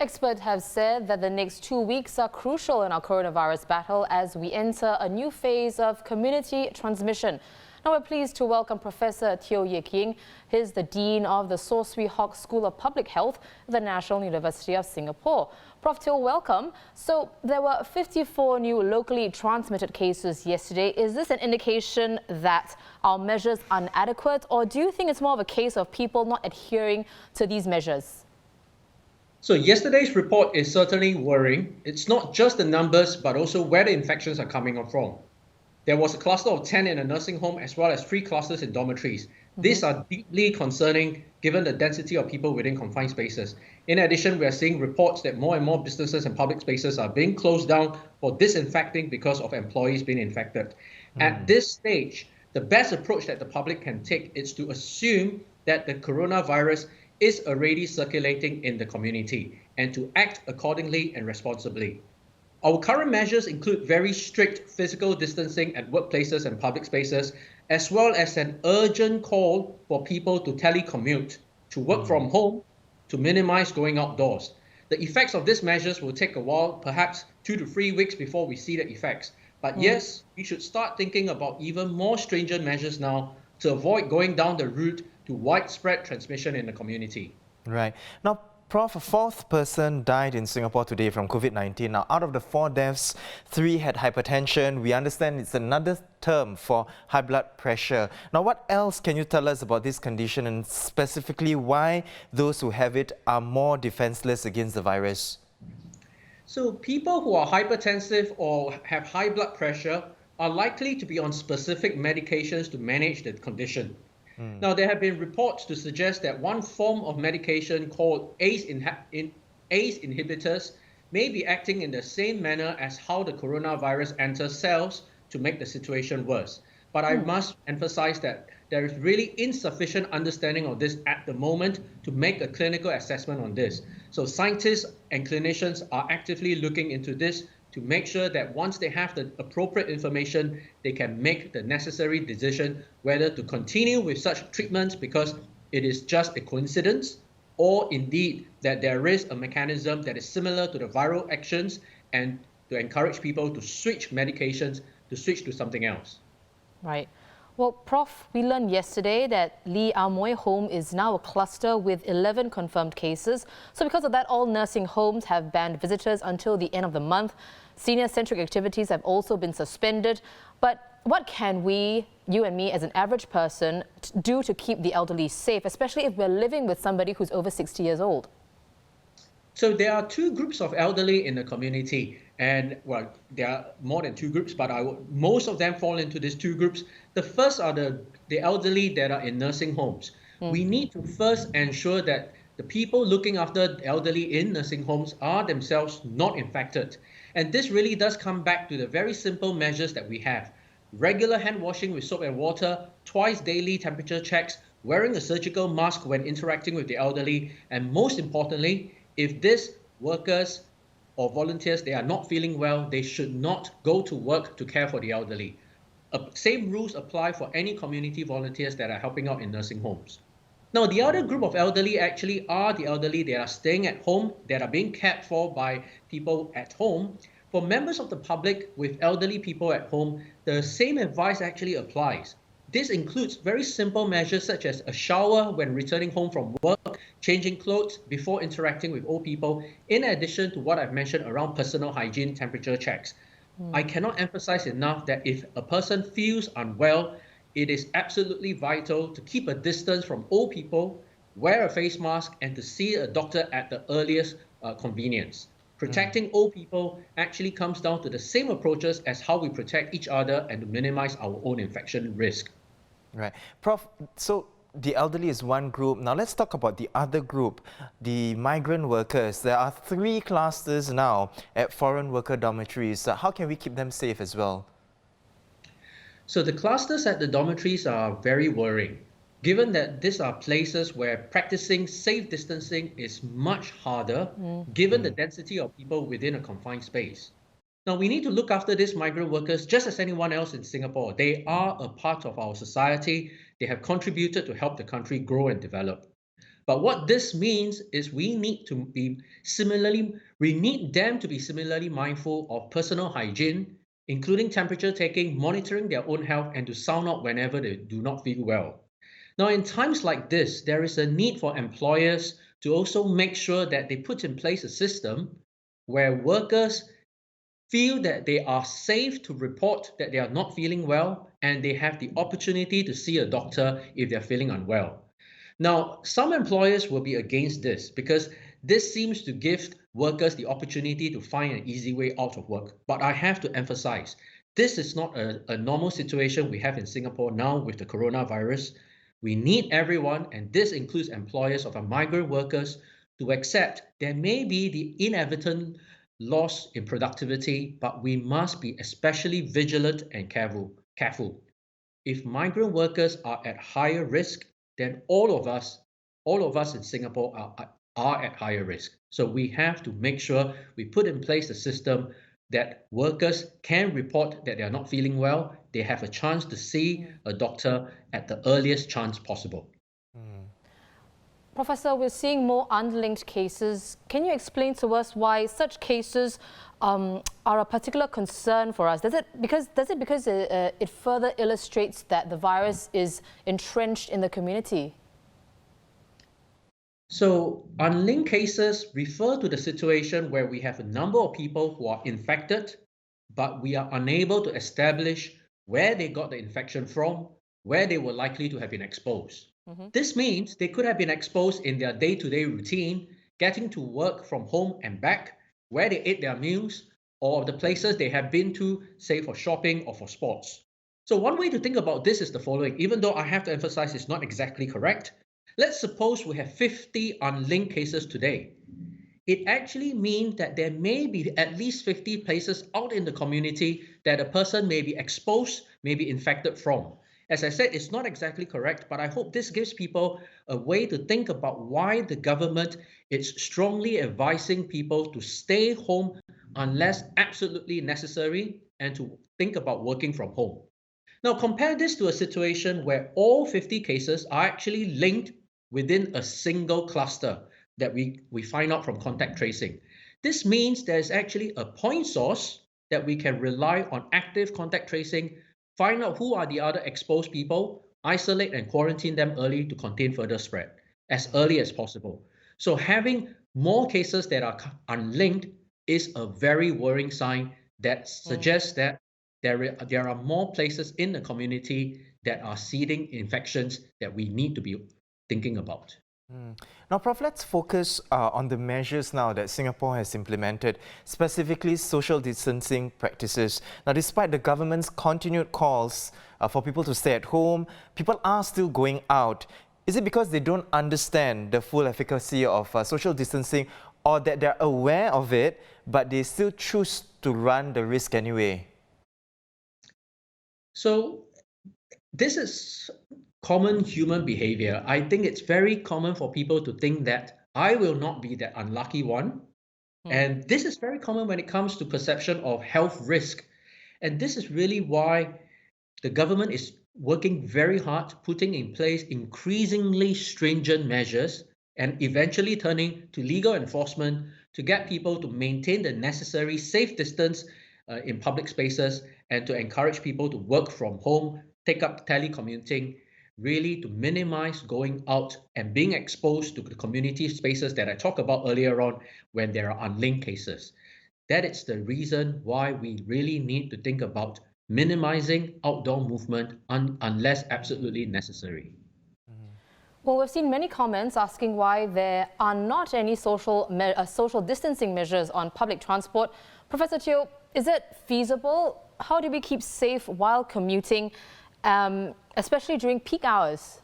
Experts have said that the next 2 weeks are crucial in our coronavirus battle as we enter a new phase of community transmission. Now we're pleased to welcome Professor Teo Yik Ying. He's the Dean of the Swee Hock School of Public Health at the National University of Singapore. Prof. Teo, welcome. So there were 54 new locally transmitted cases yesterday. Is this an indication that our measures are inadequate, or do you think it's more of a case of people not adhering to these measures? So yesterday's report is certainly worrying. It's not just the numbers, but also where the infections are coming from. There was a cluster of 10 in a nursing home, as well as 3 clusters in dormitories. These are deeply concerning given the density of people within confined spaces. In addition, we are seeing reports that more and more businesses and public spaces are being closed down for disinfecting because of employees being infected. At this stage, the best approach that the public can take is to assume that the coronavirus is already circulating in the community and to act accordingly and responsibly. Our current measures include very strict physical distancing at workplaces and public spaces, as well as an urgent call for people to telecommute, to work from home, to minimize going outdoors. The effects of these measures will take a while, perhaps 2 to 3 weeks before we see the effects. But yes, we should start thinking about even more stringent measures now to avoid going down the route to widespread transmission in the community. Right. Now, Prof, a 4th person died in Singapore today from COVID-19. Now, out of the 4 deaths, 3 had hypertension. We understand it's another term for high blood pressure. Now, what else can you tell us about this condition, and specifically why those who have it are more defenseless against the virus? So people who are hypertensive or have high blood pressure are likely to be on specific medications to manage the condition. Now, there have been reports to suggest that one form of medication called ACE inhibitors may be acting in the same manner as how the coronavirus enters cells to make the situation worse. But I must emphasize that there is really insufficient understanding of this at the moment to make a clinical assessment on this. So scientists and clinicians are actively looking into this to make sure that once they have the appropriate information, they can make the necessary decision whether to continue with such treatments because it is just a coincidence, or indeed that there is a mechanism that is similar to the viral actions, and to encourage people to switch medications, to switch to something else. Right. Well, Prof, we learned yesterday that Lee Amoy Home is now a cluster with 11 confirmed cases. So because of that, all nursing homes have banned visitors until the end of the month. Senior-centric activities have also been suspended. But what can we, you and me as an average person, do to keep the elderly safe, especially if we're living with somebody who's over 60 years old? So there are 2 groups of elderly in the community, and well, there are more than 2 groups, but most of them fall into these 2 groups. The first are the elderly that are in nursing homes. We need to first ensure that the people looking after the elderly in nursing homes are themselves not infected. And this really does come back to the very simple measures that we have. Regular hand washing with soap and water, twice daily temperature checks, wearing a surgical mask when interacting with the elderly, and most importantly, if these workers or volunteers, they are not feeling well, they should not go to work to care for the elderly. Same rules apply for any community volunteers that are helping out in nursing homes. Now, the other group of elderly actually are the elderly that are staying at home, that are being cared for by people at home. For members of the public with elderly people at home, the same advice actually applies. This includes very simple measures such as a shower when returning home from work, changing clothes before interacting with old people, in addition to what I've mentioned around personal hygiene temperature checks. I cannot emphasize enough that if a person feels unwell, it is absolutely vital to keep a distance from old people, wear a face mask, and to see a doctor at the earliest convenience. Protecting old people actually comes down to the same approaches as how we protect each other and to minimize our own infection risk. Right. Prof, so the elderly is one group. Now let's talk about the other group, the migrant workers. There are 3 clusters now at foreign worker dormitories. How can we keep them safe as well? So the clusters at the dormitories are very worrying, given that these are places where practicing safe distancing is much harder, given the density of people within a confined space. Now, we need to look after these migrant workers just as anyone else in Singapore. They are a part of our society. They have contributed to help the country grow and develop. But what this means is we need them to be similarly mindful of personal hygiene, including temperature taking, monitoring their own health, and to sound out whenever they do not feel well. Now, in times like this, there is a need for employers to also make sure that they put in place a system where workers feel that they are safe to report that they are not feeling well and they have the opportunity to see a doctor if they're feeling unwell. Now, some employers will be against this because this seems to give workers the opportunity to find an easy way out of work. But I have to emphasize, this is not a normal situation we have in Singapore now with the coronavirus. We need everyone, and this includes employers of our migrant workers, to accept there may be the inevitable loss in productivity, but we must be especially vigilant and careful. If migrant workers are at higher risk, then all of us in Singapore are at higher risk. So we have to make sure we put in place a system that workers can report that they are not feeling well. They have a chance to see a doctor at the earliest chance possible. Professor, we're seeing more unlinked cases. Can you explain to us why such cases are a particular concern for us? Does it because it further illustrates that the virus is entrenched in the community? So unlinked cases refer to the situation where we have a number of people who are infected, but we are unable to establish where they got the infection from, where they were likely to have been exposed. This means they could have been exposed in their day-to-day routine, getting to work from home and back, where they ate their meals, or the places they have been to, say for shopping or for sports. So one way to think about this is the following, even though I have to emphasize it's not exactly correct. Let's suppose we have 50 unlinked cases today. It actually means that there may be at least 50 places out in the community that a person may be exposed, may be infected from. As I said, it's not exactly correct, but I hope this gives people a way to think about why the government is strongly advising people to stay home unless absolutely necessary and to think about working from home. Now, compare this to a situation where all 50 cases are actually linked within a single cluster that we find out from contact tracing. This means there's actually a point source that we can rely on active contact tracing, find out who are the other exposed people, isolate and quarantine them early to contain further spread as early as possible. So having more cases that are unlinked is a very worrying sign that suggests that there are more places in the community that are seeding infections that we need to be thinking about. Now, Prof, let's focus on the measures now that Singapore has implemented, specifically social distancing practices. Now, despite the government's continued calls for people to stay at home, people are still going out. Is it because they don't understand the full efficacy of social distancing, or that they're aware of it, but they still choose to run the risk anyway? So this is common human behavior. I think it's very common for people to think that I will not be that unlucky one. And this is very common when it comes to perception of health risk. And this is really why the government is working very hard, putting in place increasingly stringent measures and eventually turning to legal enforcement to get people to maintain the necessary safe distance in public spaces and to encourage people to work from home, take up telecommuting, really to minimize going out and being exposed to the community spaces that I talked about earlier on when there are unlinked cases. That is the reason why we really need to think about minimizing outdoor movement unless absolutely necessary. Well, we've seen many comments asking why there are not any social distancing measures on public transport. Professor Teo, is it feasible? How do we keep safe while commuting, especially during peak hours?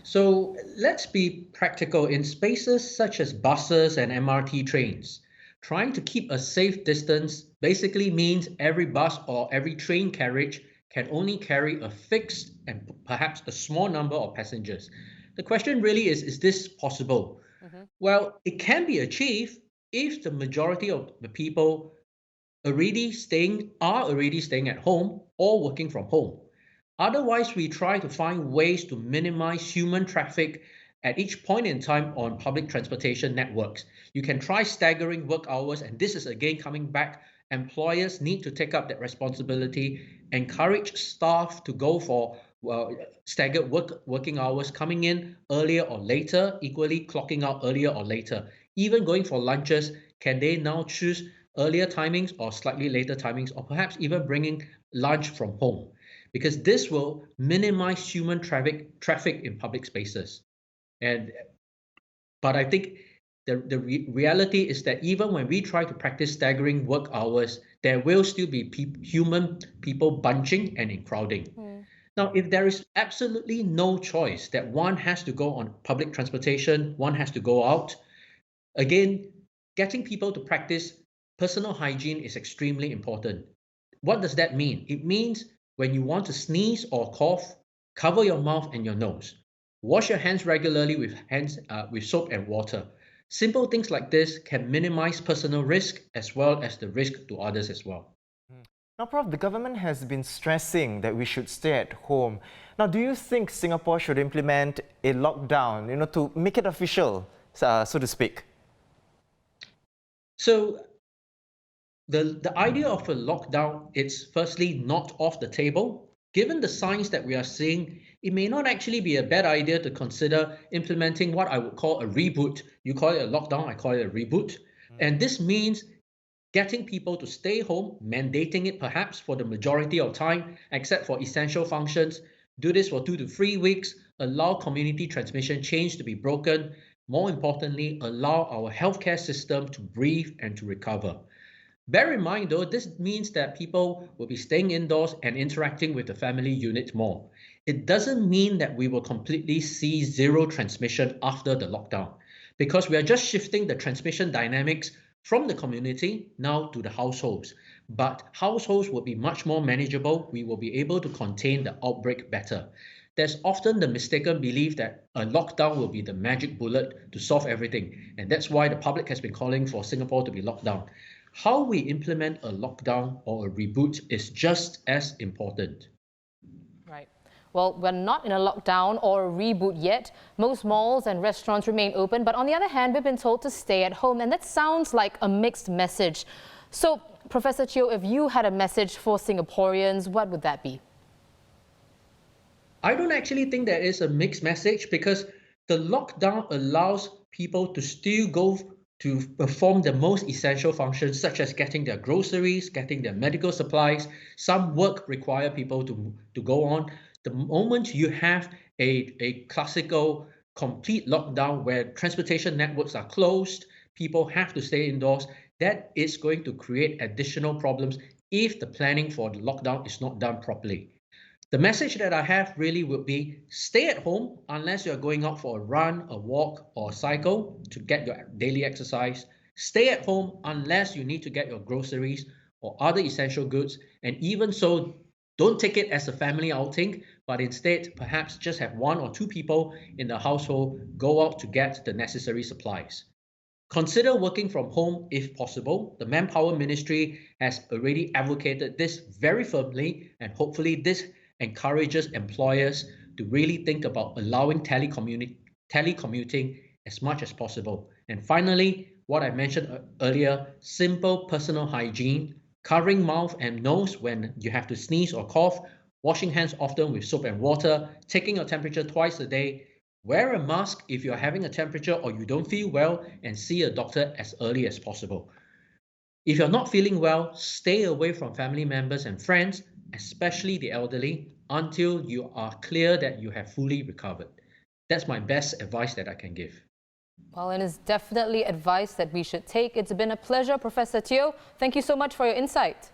So let's be practical. In spaces such as buses and MRT trains, trying to keep a safe distance basically means every bus or every train carriage can only carry a fixed and perhaps a small number of passengers. The question really is this possible? Well, it can be achieved if the majority of the people are already staying at home or working from home. Otherwise, we try to find ways to minimize human traffic at each point in time on public transportation networks. You can try staggering work hours, and this is again coming back. Employers need to take up that responsibility, encourage staff to go for staggered working hours, coming in earlier or later, equally clocking out earlier or later. Even going for lunches, can they now choose earlier timings or slightly later timings, or perhaps even bringing lunch from home? Because this will minimize human traffic in public spaces. But I think the reality is that even when we try to practice staggering work hours, there will still be human people bunching and in crowding. Now, if there is absolutely no choice that one has to go on public transportation, one has to go out, again, getting people to practice personal hygiene is extremely important. What does that mean? It means when you want to sneeze or cough, cover your mouth and your nose. Wash your hands regularly with soap and water. Simple things like this can minimize personal risk as well as the risk to others as well. Now, Prof, the government has been stressing that we should stay at home. Now, do you think Singapore should implement a lockdown, to make it official, so to speak? So, the idea of a lockdown, it's firstly not off the table. Given the signs that we are seeing, it may not actually be a bad idea to consider implementing what I would call a reboot. You call it a lockdown, I call it a reboot. And this means getting people to stay home, mandating it perhaps for the majority of time, except for essential functions. Do this for 2 to 3 weeks, allow community transmission chains to be broken. More importantly, allow our healthcare system to breathe and to recover. Bear in mind, though, this means that people will be staying indoors and interacting with the family unit more. It doesn't mean that we will completely see zero transmission after the lockdown, because we are just shifting the transmission dynamics from the community now to the households. But households will be much more manageable. We will be able to contain the outbreak better. There's often the mistaken belief that a lockdown will be the magic bullet to solve everything. And that's why the public has been calling for Singapore to be locked down. How we implement a lockdown or a reboot is just as important. Right. Well, we're not in a lockdown or a reboot yet. Most malls and restaurants remain open. But on the other hand, we've been told to stay at home. And that sounds like a mixed message. So, Professor Teo, if you had a message for Singaporeans, what would that be? I don't actually think there is a mixed message, because the lockdown allows people to still go to perform the most essential functions, such as getting their groceries, getting their medical supplies. Some work require people to go on. The moment you have a classical complete lockdown where transportation networks are closed, people have to stay indoors, that is going to create additional problems if the planning for the lockdown is not done properly. The message that I have really would be stay at home unless you're going out for a run, a walk, or a cycle to get your daily exercise. Stay at home unless you need to get your groceries or other essential goods. And even so, don't take it as a family outing, but instead perhaps just have 1 or 2 people in the household go out to get the necessary supplies. Consider working from home if possible. The Manpower Ministry has already advocated this very firmly, and hopefully this encourages employers to really think about allowing telecommuting as much as possible. And finally, what I mentioned earlier, simple personal hygiene, covering mouth and nose when you have to sneeze or cough, washing hands often with soap and water, taking your temperature twice a day, wear a mask if you're having a temperature or you don't feel well, and see a doctor as early as possible. If you're not feeling well, stay away from family members and friends, especially the elderly, until you are clear that you have fully recovered. That's my best advice that I can give. Well, and it's definitely advice that we should take. It's been a pleasure, Professor Teo. Thank you so much for your insight.